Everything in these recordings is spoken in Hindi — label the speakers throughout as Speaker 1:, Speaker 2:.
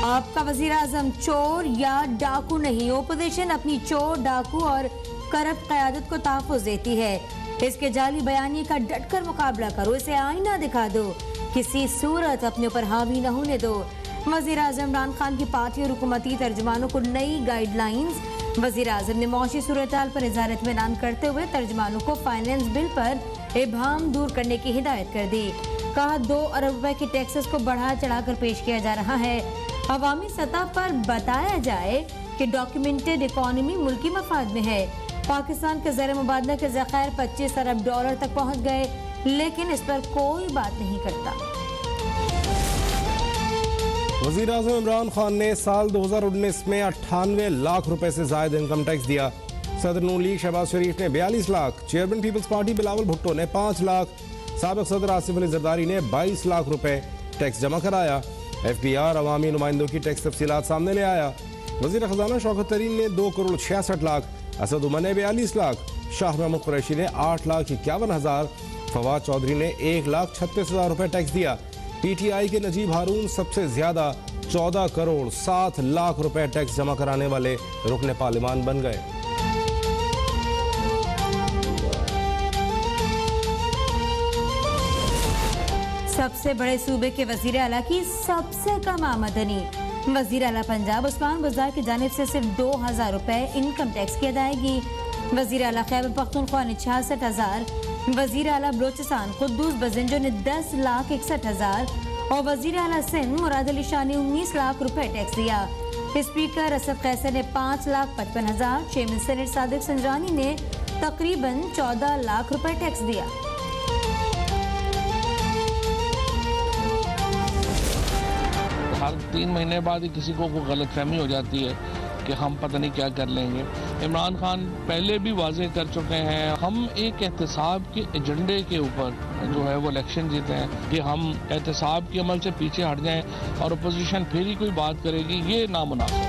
Speaker 1: आपका वजीर आजम चोर या डाकू नहीं, ओपोजिशन अपनी चोर, डाकू और करप्ट क़यादत को तहफ़्फ़ुज़ देती है। इसके जाली बयानी का डटकर मुकाबला करो, इसे आईना दिखा दो, किसी सूरत अपने ऊपर हावी न होने दो। वजीर आजम इमरान खान की पार्टी और हुकूमती तर्जुमानों को नई गाइडलाइंस। वजीर आजम ने मौशी सूरत-ए-हाल पर इज़हार इत्मीनान करते हुए तर्जुमानों को फाइनेंस बिल पर इबहम दूर करने की हिदायत कर दी। कहा 2 अरब रुपए की टैक्सेस को बढ़ा चढ़ाकर पेश किया जा रहा है। अवामी सतह पर बताया जाए कि डॉक्यूमेंटेड इकॉनमी मुल्की मफाद में है। पाकिस्तान के ज़र मुबादला के ज़खायर 25 अरब डॉलर तक पहुँच गए, लेकिन इस पर कोई बात नहीं करता।
Speaker 2: वज़ीर आज़म इमरान खान ने साल 2019 में 98 लाख रुपए से ज़ायद इनकम टैक्स दिया। सदर नून लीग शहबाज शरीफ ने 42 lakh, chairman Peoples Party Bilawal Bhutto ने 5 लाख, साबिक सदर आसिफ अली जरदारी ने 22 लाख रुपए टैक्स जमा कराया। FBR अवामी नुमाइंदों की टैक्स तफसीलात सामने ले आया। वज़ीर ख़जाना शौकत तरीन ने 2 करोड़ 66 लाख, असद उमर ने 42 लाख, शाह महमूद कुरैशी ने 8 लाख 51 हज़ार, फवाद चौधरी ने 1 लाख 36 हज़ार रुपए टैक्स दिया। PTI के नजीब हारून सबसे ज्यादा 14 करोड़ 7 लाख रुपए टैक्स जमा कराने वाले रुकने पार्लिमान बन गए।
Speaker 1: सबसे बड़े सूबे के वजीर आला की सबसे कम आमदनी। वजीर आला पंजाब उस्मान बुज़दार की जानिब से सिर्फ 2000 रुपए इनकम टैक्स की अदायगी। वजीर आला खैबर पख्तूनख्वा ने 66 हज़ार, वजीर आला बलोचिस्तान कुद्दूस बजिंजो ने 10 लाख 61 हज़ार और वजीर आला सिंध मुराद अली शाह ने 19 लाख रुपए टैक्स दिया। स्पीकर असद कैसर ने 5 लाख 55 हज़ार, चेयरमैन सेनेट सादिक संजरानी ने तकरीबन 14 लाख रुपए टैक्स दिया।
Speaker 3: हर 3 महीने बाद ही किसी को गलतफहमी हो जाती है कि हम पता नहीं क्या कर लेंगे। इमरान खान पहले भी वाजे कर चुके हैं, हम एक एहतसाब के एजेंडे के ऊपर जो है वो इलेक्शन जीते हैं कि हम एहतसाब के अमल से पीछे हट जाएं और अपोजिशन फिर ही कोई बात करेगी, ये नामुनासिब।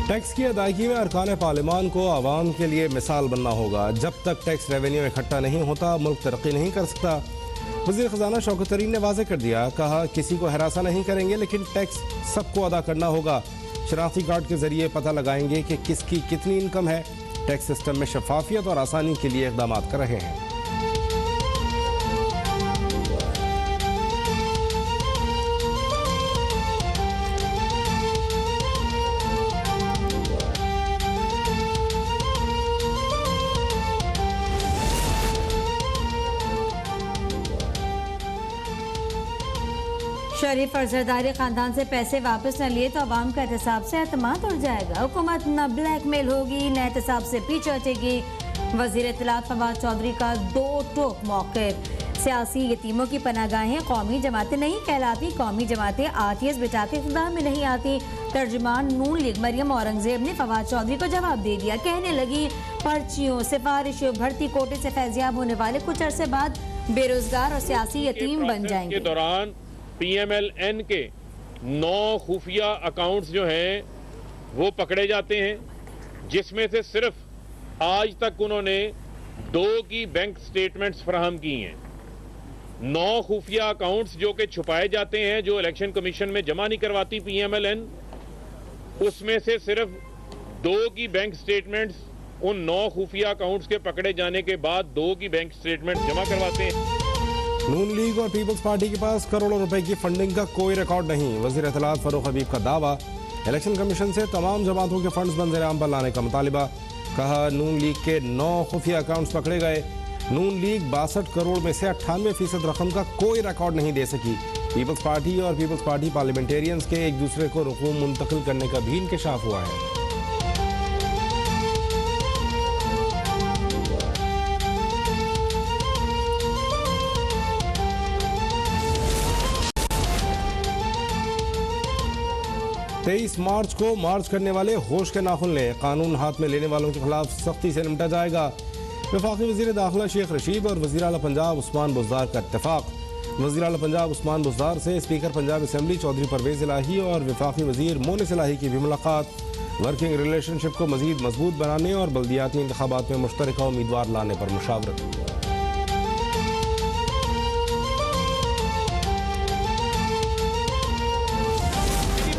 Speaker 2: टैक्स की अदायगी में अरकान पार्लिमान को आवाम के लिए मिसाल बनना होगा। जब तक टैक्स रेवेन्यू इकट्ठा नहीं होता मुल्क तरक्की नहीं कर सकता। वज़ीर ख़जाना शौकत तरीन ने वाज़ेह कर दिया, कहा किसी को हरासा नहीं करेंगे, लेकिन टैक्स सबको अदा करना होगा। शनाख्ती कार्ड के जरिए पता लगाएंगे कि किसकी कितनी इनकम है। टैक्स सिस्टम में शफाफियत और आसानी के लिए इक़दाम कर रहे हैं।
Speaker 1: शरीफ और जरदारी खानदान से पैसे वापस न लिए तो अवाम का एहतसाब से एतमाद उड़ जाएगा। हुकूमत न ब्लैकमेल होगी न एहतसाब से पीछे हटेगी। वजीर इत्तलात फवाद चौधरी का 2 टोक मौक़िफ़। सियासी यतीमों की पनागाहें कौमी जमातें नहीं कहलाती, कौमी जमातें RTS बिठा के इक़्तिदार में नहीं आती। तर्जुमान नून लीग मरियम औरंगजेब ने फवाद चौधरी को जवाब दे दिया। कहने लगी पर्चियों, सिफारिशों, भर्ती कोटे से फैज़याब होने वाले कुछ अरसे बाद बेरोजगार और सियासी यतीम बन जाएंगे।
Speaker 4: PMLN के 9 खुफिया अकाउंट्स जो हैं वो पकड़े जाते हैं, जिसमें से सिर्फ आज तक उन्होंने 2 की बैंक स्टेटमेंट्स फराहम की हैं। 9 खुफिया अकाउंट्स जो कि छुपाए जाते हैं, जो इलेक्शन कमीशन में जमा नहीं करवाती PMLN, उसमें से सिर्फ 2 की बैंक स्टेटमेंट्स उन 9 खुफिया अकाउंट्स के पकड़े जाने के बाद 2 की बैंक स्टेटमेंट जमा करवाते हैं।
Speaker 2: नून लीग और पीपल्स पार्टी के पास करोड़ों रुपए की फंडिंग का कोई रिकॉर्ड नहीं। वज़ीर इत्तलात फरूख हबीब का दावा। इलेक्शन कमीशन से तमाम जमातों के फंड्स मंजर-ए-आम पर लाने का मुतालिबा। कहा नून लीग के 9 खुफिया अकाउंट्स पकड़े गए। नून लीग 62 करोड़ में से 98% रकम का कोई रिकॉर्ड नहीं दे सकी। पीपल्स पार्टी और पीपल्स पार्टी पार्लियामेंटेरियंस के एक दूसरे को रकूम मुंतकिल करने का भी इंकशाफ हुआ है। तेईस मार्च को मार्च करने वाले होश के नाखुन लें। कानून हाथ में लेने वालों के खिलाफ सख्ती से निपटा जाएगा। वफाकी वज़ीर दाखिला शेख रशीद और वज़ीर आला पंजाब उस्मान बुज़दार का इत्तेफाक। वज़ीर आला पंजाब उस्मान बुज़दार से स्पीकर पंजाब असम्बली चौधरी परवेज़ इलाही और वफाकी वज़ीर मोनिस इलाही की भी मुलाकात। वर्किंग रिलेशनशिप को मज़ीद मजबूत बनाने और बल्दियाती इंतखाबात में मुश्तरका उम्मीदवार लाने पर मुशावरत।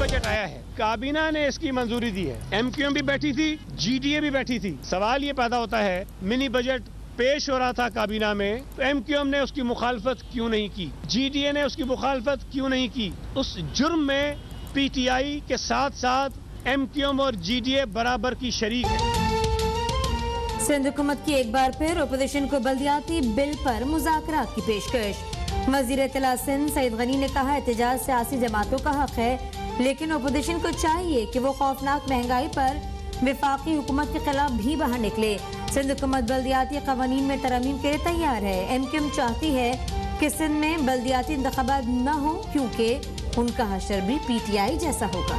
Speaker 5: बजट आया है, काबीना ने इसकी मंजूरी दी है, एमक्यूएम भी बैठी थी, जीडीए भी बैठी थी। सवाल ये पैदा होता है, मिनी बजट पेश हो रहा था काबीना में, तो एमक्यूएम ने उसकी मुखालफत क्यों नहीं की, जीडीए ने उसकी मुखालफत क्यों नहीं की? उस जुर्म में पीटीआई के साथ साथ एमक्यूएम और जीडीए बराबर की शरीक है।
Speaker 1: सिंध हुकूमत की एक बार फिर ओपोजिशन को बल्दियाती बिल पर मुज़ाकरात की पेशकश। वज़ीर इत्तला सिंध सईद गनी ने कहा, एहतजाज सियासी जमातों का हक है, लेकिन ओपोजिशन को चाहिए कि वो खौफनाक महंगाई पर वफाकी हुकूमत के खिलाफ भी बाहर निकले। सिंध हुकूमत बल्दियाती कवानीन में तरमीम के लिए तैयार है। एमक्यूएम चाहती है कि सिंध में बल्दियाती इंतखाबात न हो, क्योंकि उनका हशर भी पीटीआई जैसा होगा।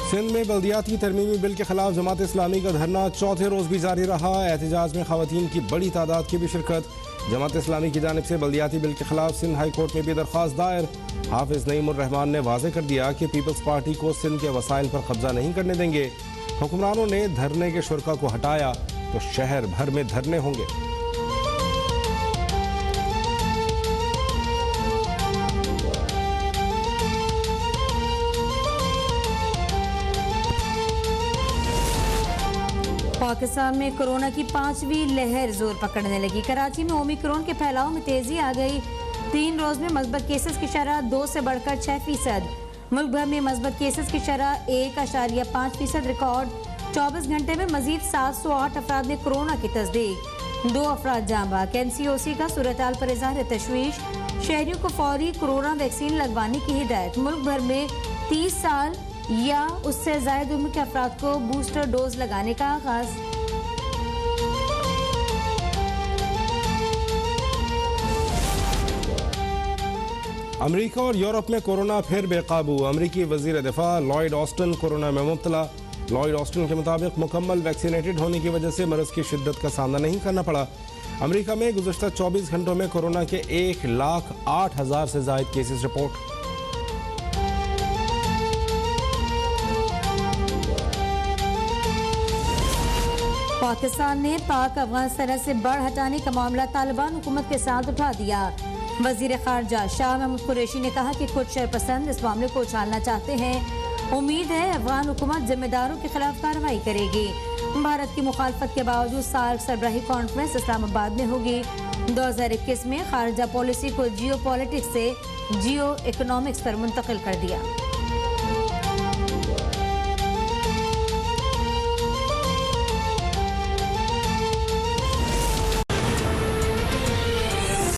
Speaker 2: सिंध में बल्दियाती तरमीमी बिल के खिलाफ जमात इस्लामी का धरना चौथे रोज भी जारी रहा। एहतजाज में खवातीन की बड़ी तादाद की भी शिरकत। जमात इस्लामी की जानिब से बल्दियाती बिल के खिलाफ सिंध हाई कोर्ट में भी दरख्वास्त दायर। हाफिज नईमुर रहमान ने वाजे कर दिया कि पीपल्स पार्टी को सिंध के वसाइल पर कब्जा नहीं करने देंगे। हुक्मरानों ने धरने के शुरका को हटाया तो शहर भर में धरने होंगे।
Speaker 1: पाकिस्तान में कोरोना की 5वीं लहर जोर पकड़ने लगी। कराची में ओमिक्रॉन के फैलाव में तेजी आ गई। 3 रोज में मस्बत केसेस की शरह 2 से बढ़कर 6%। मुल्क भर में मस्बत केसेस की शरह 1.5% रिकॉर्ड। 24 घंटे में मजीद 708 अफराद ने कोरोना की तस्दीक। 2 अफराद जाँ बहक। NCOC का सूरत-हाल पर इज़हार तशवीश। शहरियों को फौरी कोरोना वैक्सीन लगवाने की हिदायत। मुल्क भर में 30 साल या उससे ज़ायद उम्र के अफराद को बूस्टर डोज लगाने का आगाज।
Speaker 2: अमेरिका और यूरोप में कोरोना फिर बेकाबू। अमेरिकी वजीर दिफा लॉयड ऑस्टिन कोरोना में मुब्तला। लॉयड ऑस्टिन के मुताबिक मुकम्मल वैक्सीनेटेड होने की वजह से मरज की शिद्दत का सामना नहीं करना पड़ा। अमेरिका में गुज़श्ता 24 घंटों में कोरोना के 1,08,000 से ज़ायद केसेस रिपोर्ट।
Speaker 1: पाकिस्तान ने पाक अफगान सरहद से बाढ़ हटाने का मामला तालिबान हुकूमत के साथ उठा दिया। वजीर खारजा शाह महमूद कुरैशी ने कहा कि कुछ शरपसंद इस मामले को उछालना चाहते हैं। उम्मीद है अफगान हुकूमत जिम्मेदारों के खिलाफ कार्रवाई करेगी। भारत की मुखालफत के बावजूद सार्क सरबराही कॉन्फ्रेंस इस्लामाबाद में होगी। 2021 में खारजा पॉलिसी को जियो पॉलिटिक्स से जियो इकोनॉमिक्स पर मुंतकिल कर दिया।